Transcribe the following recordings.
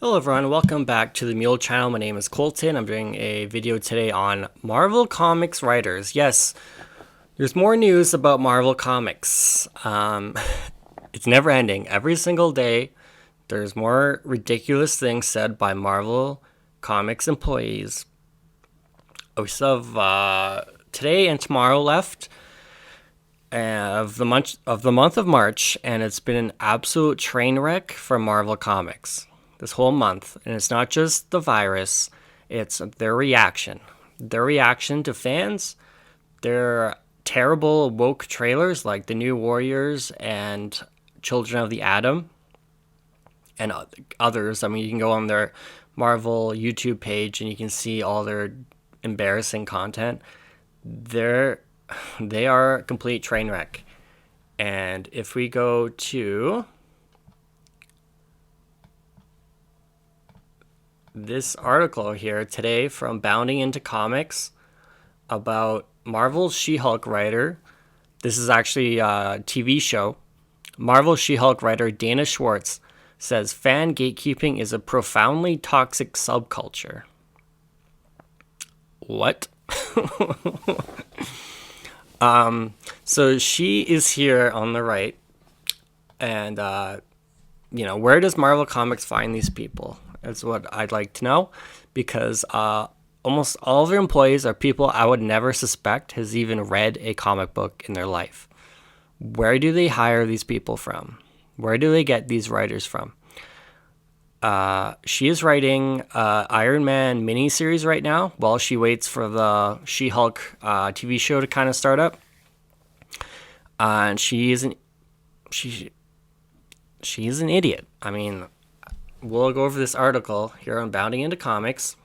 Hello everyone, welcome back to the Mule channel. My name is Colton. I'm doing a video today on Marvel Comics writers. Yes, there's more news about Marvel Comics. It's never ending. Every single day, there's more ridiculous things said by Marvel Comics employees. We still have today and tomorrow left of the month of March, and it's been an absolute train wreck for Marvel Comics this whole month. And it's not just the virus, it's their reaction to fans, their terrible woke trailers like the New Warriors and Children of the Atom and others. I mean, you can go on their Marvel YouTube page and you can see all their embarrassing content. They are a complete train wreck. And if we go to this article here today from Bounding Into Comics about Marvel's She-Hulk writer, this is actually a TV show. Marvel She-Hulk writer Dana Schwartz says fan gatekeeping is a profoundly toxic subculture. What? So she is here on the right, and where does Marvel Comics find these people? That's what I'd like to know, because almost all of their employees are people I would never suspect has even read a comic book in their life. Where do they hire these people from? Where do they get these writers from? She is writing Iron Man miniseries right now while she waits for the She-Hulk TV show to kind of start up. And she is an idiot. I mean, we'll go over this article here on Bounding Into Comics.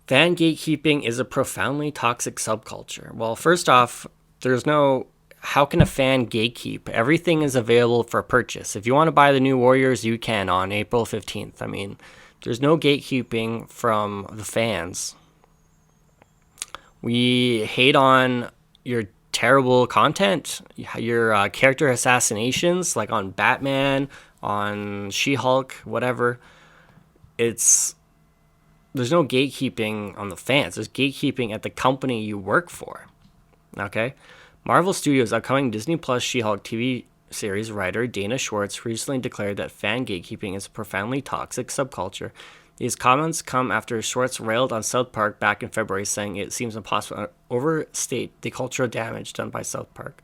Fan gatekeeping is a profoundly toxic subculture. Well, first off, how can a fan gatekeep? Everything is available for purchase. If you want to buy the New Warriors, you can on April 15th. I mean, there's no gatekeeping from the fans. We hate on your terrible content, your character assassinations, like on Batman, on She-Hulk, whatever. There's no gatekeeping on the fans. There's gatekeeping at the company you work for. Okay? Marvel Studios' upcoming Disney Plus She-Hulk TV series writer Dana Schwartz recently declared that fan gatekeeping is a profoundly toxic subculture. These comments come after Schwartz railed on South Park back in February, saying it seems impossible to overstate the cultural damage done by South Park.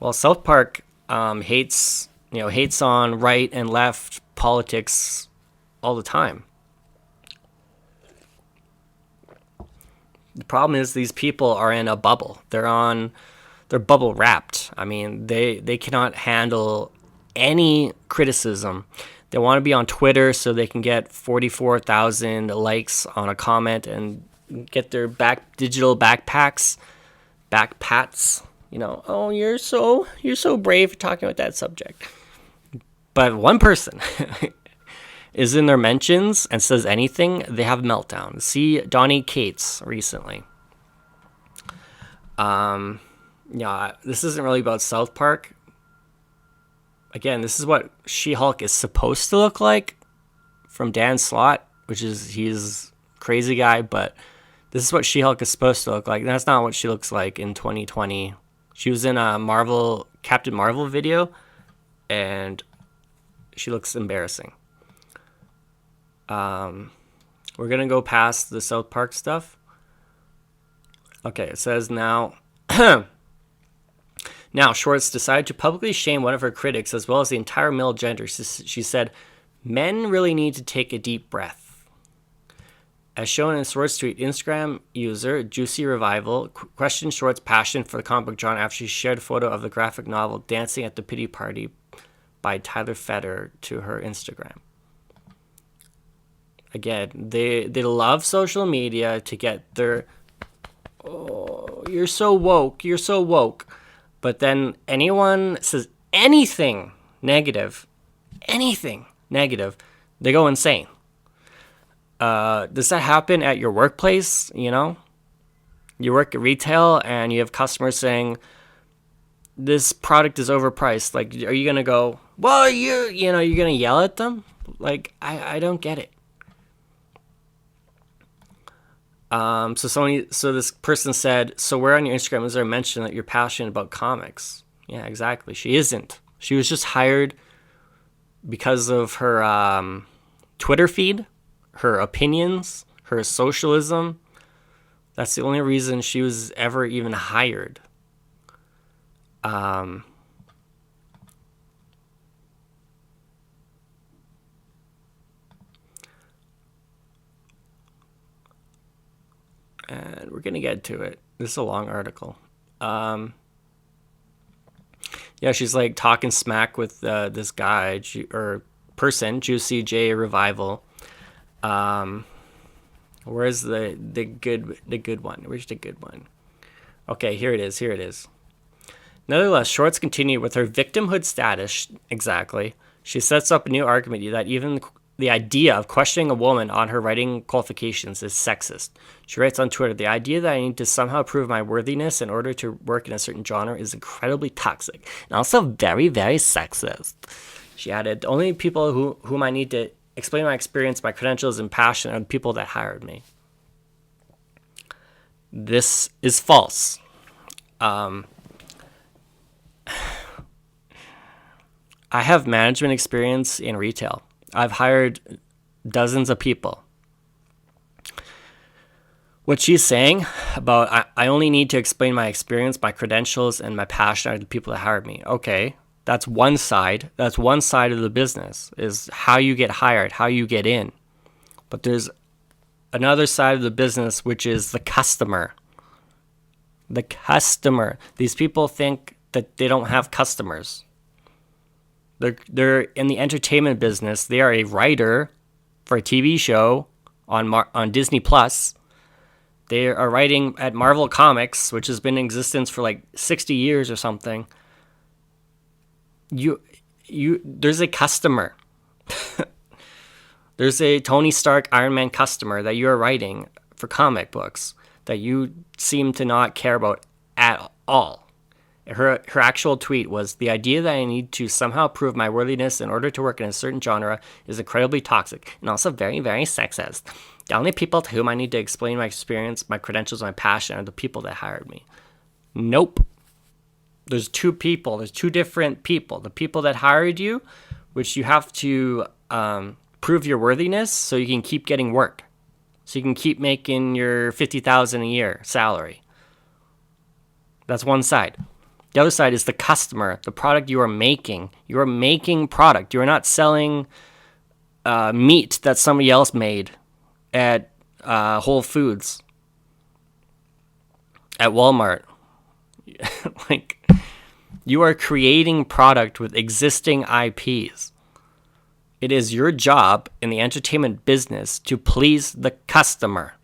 Well, South Park hates on right and left politics all the time. The problem is these people are in a bubble. They're bubble wrapped. I mean, they cannot handle any criticism. They want to be on Twitter so they can get 44,000 likes on a comment and get their digital backpats. Oh, you're so brave for talking about that subject. But one person is in their mentions and says anything, they have Meltdown. See Donnie Cates recently. This isn't really about South Park. Again, this is what She-Hulk is supposed to look like from Dan Slott, he's a crazy guy, but this is what She-Hulk is supposed to look like. That's not what she looks like in 2020. She was in a Captain Marvel video, and she looks embarrassing. We're going to go past the South Park stuff. Okay, it says now... Now, Schwartz decided to publicly shame one of her critics as well as the entire male gender. She said, "Men really need to take a deep breath." As shown in Schwartz's tweet, Instagram user Juicy Revival questioned Schwartz's passion for the comic book genre after she shared a photo of the graphic novel Dancing at the Pity Party by Tyler Feder to her Instagram. Again, they love social media to get their, "Oh, you're so woke, you're so woke." But then anyone says anything negative, they go insane. Does that happen at your workplace? You work at retail and you have customers saying, this product is overpriced. Like, are you gonna go, well, you know, you're gonna yell at them? Like, I don't get it. So this person said, so where on your Instagram is there a mention that you're passionate about comics? Yeah, exactly. She isn't. She was just hired because of her Twitter feed, her opinions, her socialism. That's the only reason she was ever even hired. And we're going to get to it. This is a long article. Yeah, she's like talking smack with this guy or person, Juicy J Revival. Where's the good one? Where's the good one? Okay, here it is. Nevertheless, Shorts continued with her victimhood status. Exactly. She sets up a new argument that even the idea of questioning a woman on her writing qualifications is sexist. She writes on Twitter, the idea that I need to somehow prove my worthiness in order to work in a certain genre is incredibly toxic and also very, very sexist. She added, the only people whom I need to explain my experience, my credentials, and passion are the people that hired me. This is false. I have management experience in retail. I've hired dozens of people. What she's saying about I only need to explain my experience, my credentials, and my passion are the people that hired me. Okay, that's one side. That's one side of the business, is how you get hired, how you get in. But there's another side of the business, which is the customer. The customer. These people think that they don't have customers. They're in the entertainment business. They are a writer for a TV show on Disney Plus. They are writing at Marvel Comics, which has been in existence for like 60 years or something. There's a customer. There's a Tony Stark Iron Man customer that you're writing for comic books that you seem to not care about at all. Her actual tweet was, the idea that I need to somehow prove my worthiness in order to work in a certain genre is incredibly toxic and also very, very sexist. The only people to whom I need to explain my experience, my credentials, my passion are the people that hired me. Nope. There's two people. There's two different people. The people that hired you, which you have to prove your worthiness so you can keep getting work. So you can keep making your $50,000 a year salary. That's one side. The other side is the customer, the product you are making. You are making product. You are not selling meat that somebody else made at Whole Foods, at Walmart. Like, you are creating product with existing IPs. It is your job in the entertainment business to please the customer.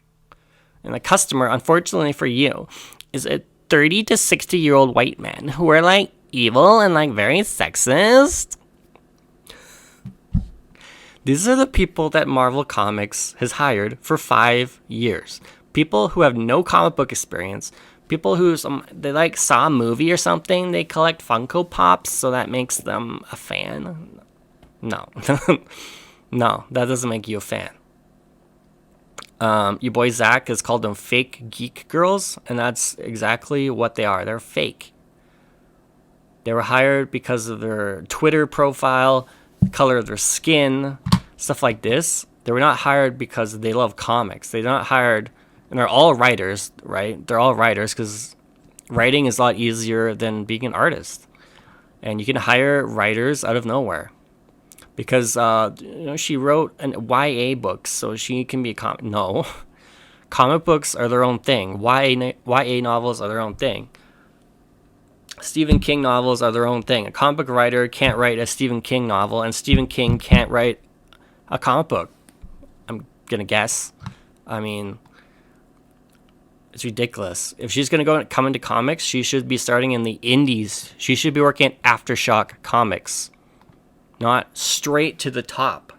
And the customer, unfortunately for you, is a 30 to 60-year-old white men who are like evil and like very sexist. These are the people that Marvel Comics has hired for 5 years. People who have no comic book experience. People who they like saw a movie or something. They collect Funko Pops, so that makes them a fan. No. No, that doesn't make you a fan. Your boy Zach has called them fake geek girls, and that's exactly what they are. They're fake. They were hired because of their Twitter profile, the color of their skin, stuff like this. They were not hired because they love comics. They're not hired, and they're all writers, right? They're all writers because writing is a lot easier than being an artist. And you can hire writers out of nowhere. Because she wrote an YA book, so she can be a comic. No, comic books are their own thing. YA novels are their own thing. Stephen King novels are their own thing. A comic book writer can't write a Stephen King novel, and Stephen King can't write a comic book. I'm gonna guess. I mean, it's ridiculous. If she's gonna come into comics, she should be starting in the indies. She should be working at Aftershock Comics. Not straight to the top.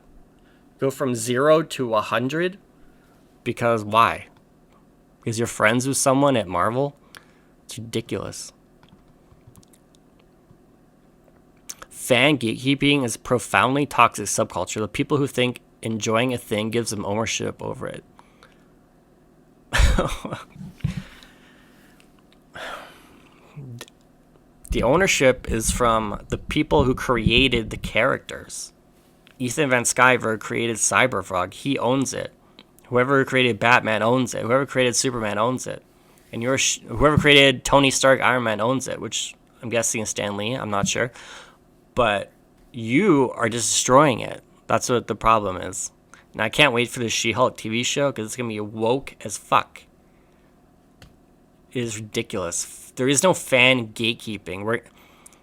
Go from 0 to 100? Because why? Because you're friends with someone at Marvel? It's ridiculous. Fan gatekeeping is a profoundly toxic subculture. The people who think enjoying a thing gives them ownership over it. The ownership is from the people who created the characters. Ethan Van Sciver created Cyberfrog. He owns it. Whoever created Batman owns it. Whoever created Superman owns it. And whoever created Tony Stark, Iron Man owns it, which I'm guessing is Stan Lee. I'm not sure. But you are just destroying it. That's what the problem is. And I can't wait for the She-Hulk TV show because it's going to be woke as fuck. It is ridiculous. There is no fan gatekeeping.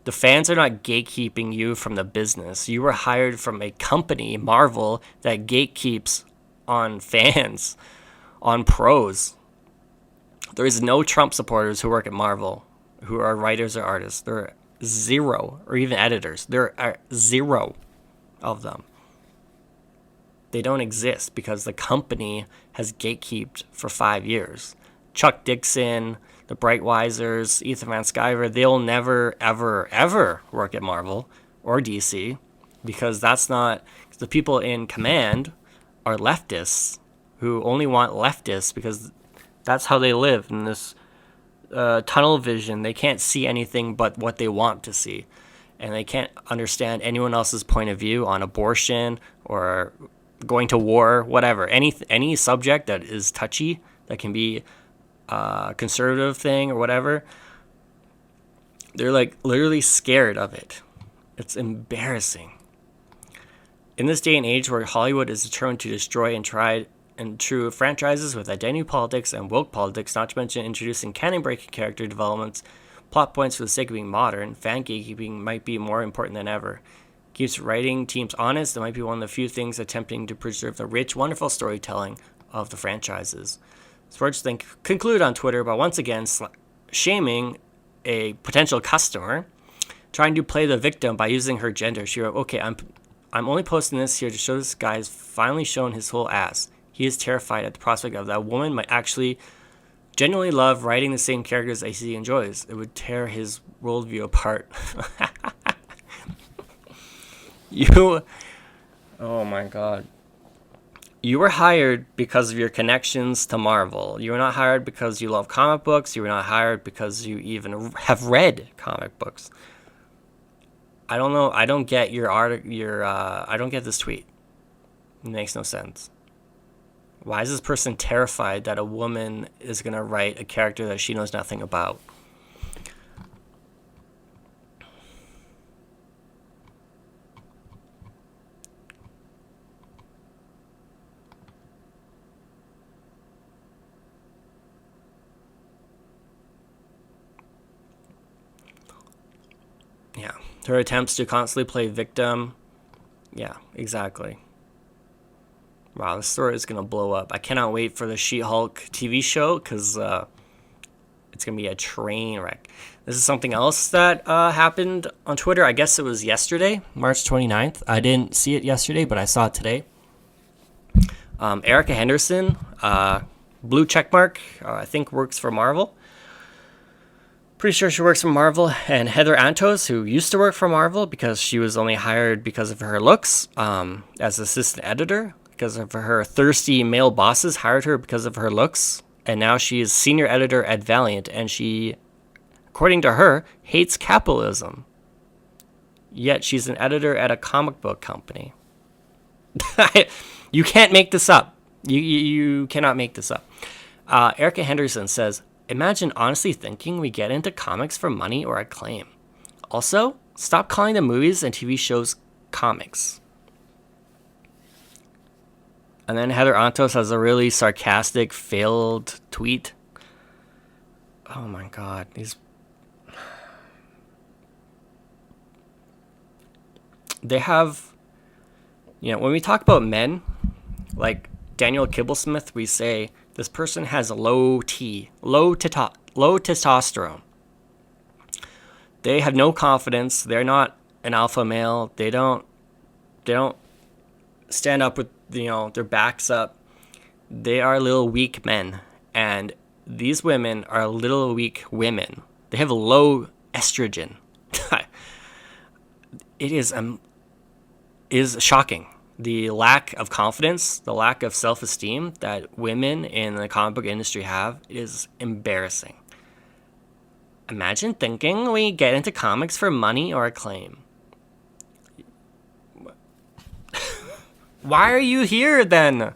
The fans are not gatekeeping you from the business. You were hired from a company, Marvel, that gatekeeps on fans, on pros. There is no Trump supporters who work at Marvel, who are writers or artists. There are zero, or even editors. There are zero of them. They don't exist because the company has gatekeeped for 5 years. Chuck Dixon, the Brightwisers, Ethan Van Sciver, they'll never, ever, ever work at Marvel or DC because that's not... The people in command are leftists who only want leftists because that's how they live in this tunnel vision. They can't see anything but what they want to see. And they can't understand anyone else's point of view on abortion or going to war, whatever. Any subject that is touchy, that can be a conservative thing or whatever, they're like literally scared of it. It's embarrassing. In this day and age where Hollywood is determined to destroy and try and true franchises with identity politics and woke politics, not to mention introducing canon-breaking character developments, plot points for the sake of being modern, fan gatekeeping might be more important than ever. Keeps writing teams honest. It might be one of the few things attempting to preserve the rich, wonderful storytelling of the franchises. Sports then conclude on Twitter by once again shaming a potential customer, trying to play the victim by using her gender. She wrote, "Okay, I'm only posting this here to show this guy has finally shown his whole ass. He is terrified at the prospect of that woman might actually genuinely love writing the same characters as he enjoys. It would tear his worldview apart." Oh my god. You were hired because of your connections to Marvel. You were not hired because you love comic books. You were not hired because you even have read comic books. I don't know. I don't get I don't get this tweet. It makes no sense. Why is this person terrified that a woman is going to write a character that she knows nothing about? Yeah. Her attempts to constantly play victim. Yeah, exactly. Wow, this story is going to blow up. I cannot wait for the She-Hulk TV show because it's going to be a train wreck. This is something else that happened on Twitter. I guess it was yesterday, March 29th. I didn't see it yesterday, but I saw it today. Erica Henderson, blue checkmark, I think works for Marvel. Pretty sure she works for Marvel. And Heather Antos, who used to work for Marvel because she was only hired because of her looks as assistant editor, because of her thirsty male bosses hired her because of her looks. And now she is senior editor at Valiant, and she, according to her, hates capitalism. Yet she's an editor at a comic book company. You can't make this up. You cannot make this up. Erica Henderson says, "Imagine honestly thinking we get into comics for money or acclaim. Also, stop calling the movies and TV shows comics." And then Heather Antos has a really sarcastic, failed tweet. Oh my god. They have... when we talk about men, like Daniel Kibblesmith, we say, this person has low testosterone. They have no confidence. They're not an alpha male. They don't stand up with their backs up. They are little weak men, and these women are little weak women. They have low estrogen. it is shocking. The lack of confidence, the lack of self-esteem that women in the comic book industry have is embarrassing. Imagine thinking we get into comics for money or acclaim. Why are you here then?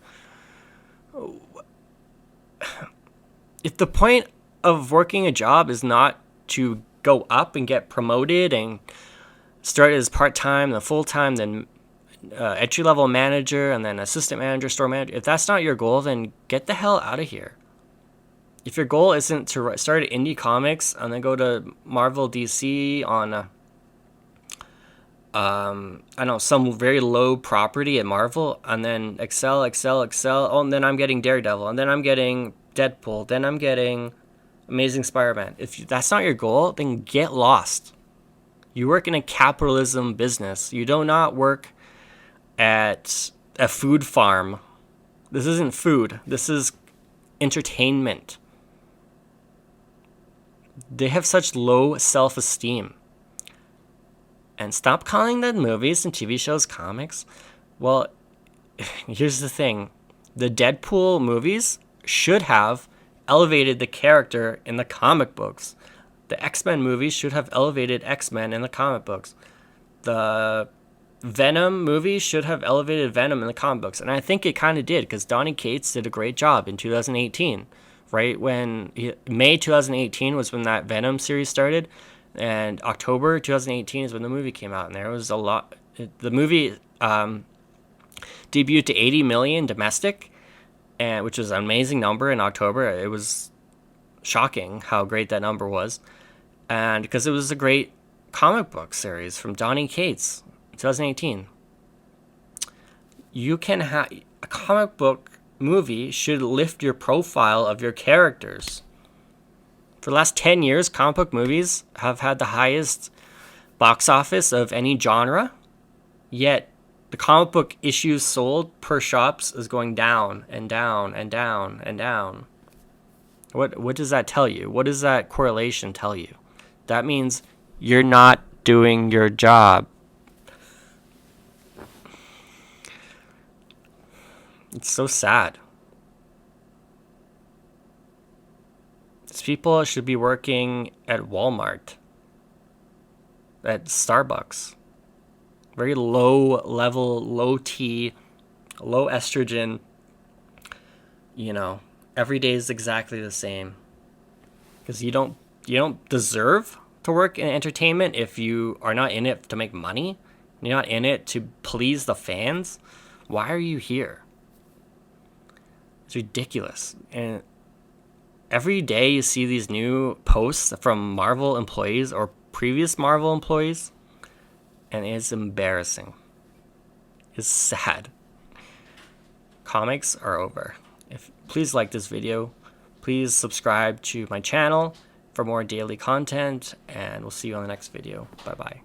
If the point of working a job is not to go up and get promoted and start as part-time, then full-time, then entry-level manager, and then assistant manager, store manager, if that's not your goal, then get the hell out of here. If your goal isn't to start at indie comics and then go to Marvel, DC on I know, some very low property at Marvel, and then excel. Oh, and then I'm getting Daredevil, and then I'm getting Deadpool, then I'm getting Amazing Spider-Man. If that's not your goal, then get lost. You work in a capitalism business. You do not work at a food farm. This isn't food. This is entertainment. They have such low self-esteem. And stop calling the movies and TV shows comics. Well, here's the thing. The Deadpool movies should have elevated the character in the comic books. The X-Men movies should have elevated X-Men in the comic books. The Venom movies should have elevated Venom in the comic books. And I think it kind of did, because Donny Cates did a great job in 2018. Right when May 2018 was when that Venom series started. And October 2018 is when the movie came out. And there was a lot. The movie debuted to 80 million domestic, and which was an amazing number in October. It was shocking how great that number was. And because it was a great comic book series from Donny Cates, 2018. You can have a comic book movie should lift your profile of your characters. For the last 10 years, comic book movies have had the highest box office of any genre, yet the comic book issues sold per shops is going down and down and down and down. What does that tell you? What does that correlation tell you? That means you're not doing your job. It's so sad. These people should be working at Walmart, at Starbucks. Very low level, low T, low estrogen. You know, every day is exactly the same. Because you don't deserve to work in entertainment if you are not in it to make money. You're not in it to please the fans. Why are you here? It's ridiculous. And every day you see these new posts from Marvel employees or previous Marvel employees, and it's embarrassing. It's sad. Comics are over. Please like this video. Please subscribe to my channel for more daily content, and we'll see you on the next video. Bye-bye.